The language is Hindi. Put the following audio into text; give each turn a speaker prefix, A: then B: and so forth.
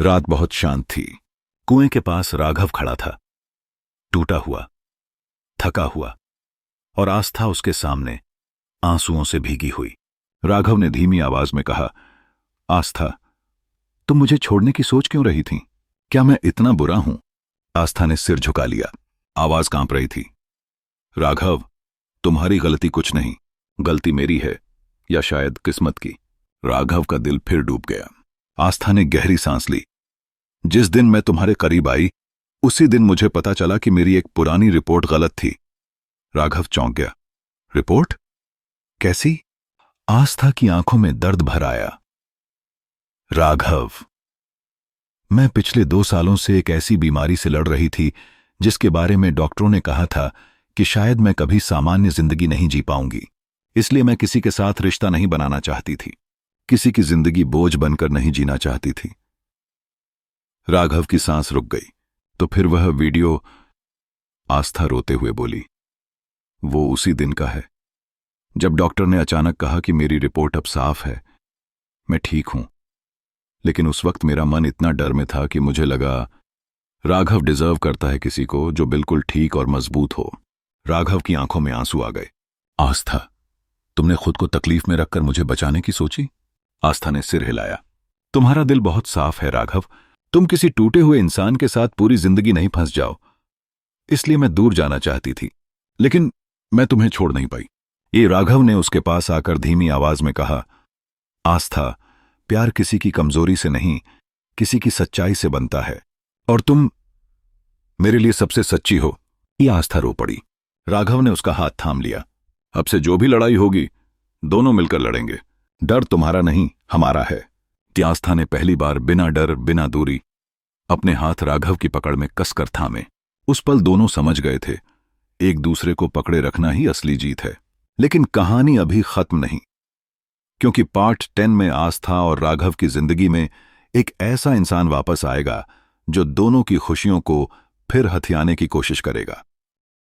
A: रात बहुत शांत थी। कुएं के पास राघव खड़ा था, टूटा हुआ, थका हुआ, और आस्था उसके सामने आंसुओं से भीगी हुई। राघव ने धीमी आवाज में कहा, आस्था, तुम मुझे छोड़ने की सोच क्यों रही थी? क्या मैं इतना बुरा हूं? आस्था ने सिर झुका लिया, आवाज कांप रही थी। राघव, तुम्हारी गलती कुछ नहीं, गलती मेरी है, या शायद किस्मत की। राघव का दिल फिर डूब गया। आस्था ने गहरी सांस ली। जिस दिन मैं तुम्हारे करीब आई, उसी दिन मुझे पता चला कि मेरी एक पुरानी रिपोर्ट गलत थी। राघव चौंक गया। रिपोर्ट? कैसी? आस्था की आंखों में दर्द भर आया। राघव, मैं पिछले 2 सालों से एक ऐसी बीमारी से लड़ रही थी जिसके बारे में डॉक्टरों ने कहा था कि शायद मैं कभी सामान्य जिंदगी नहीं जी पाऊंगी। इसलिए मैं किसी के साथ रिश्ता नहीं बनाना चाहती थी, किसी की जिंदगी बोझ बनकर नहीं जीना चाहती थी। राघव की सांस रुक गई। तो फिर वह वीडियो? आस्था रोते हुए बोली। वो उसी दिन का है जब डॉक्टर ने अचानक कहा कि मेरी रिपोर्ट अब साफ है, मैं ठीक हूं। लेकिन उस वक्त मेरा मन इतना डर में था कि मुझे लगा राघव डिजर्व करता है किसी को जो बिल्कुल ठीक और मजबूत हो। राघव की आंखों में आंसू आ गए। आस्था, तुमने खुद को तकलीफ में रखकर मुझे बचाने की सोची? आस्था ने सिर हिलाया। तुम्हारा दिल बहुत साफ है राघव, तुम किसी टूटे हुए इंसान के साथ पूरी जिंदगी नहीं फंस जाओ। इसलिए मैं दूर जाना चाहती थी, लेकिन मैं तुम्हें छोड़ नहीं पाई। ये राघव ने उसके पास आकर धीमी आवाज में कहा, आस्था, प्यार किसी की कमजोरी से नहीं, किसी की सच्चाई से बनता है, और तुम मेरे लिए सबसे सच्ची हो। ये आस्था रो पड़ी। राघव ने उसका हाथ थाम लिया। अब से जो भी लड़ाई होगी, दोनों मिलकर लड़ेंगे। डर तुम्हारा नहीं, हमारा है। आस्था ने पहली बार बिना डर, बिना दूरी अपने हाथ राघव की पकड़ में कसकर थामे। उस पल दोनों समझ गए थे, एक दूसरे को पकड़े रखना ही असली जीत है। लेकिन कहानी अभी खत्म नहीं, क्योंकि पार्ट 10 में आस्था और राघव की जिंदगी में एक ऐसा इंसान वापस आएगा जो दोनों की खुशियों को फिर हथियाने की कोशिश करेगा।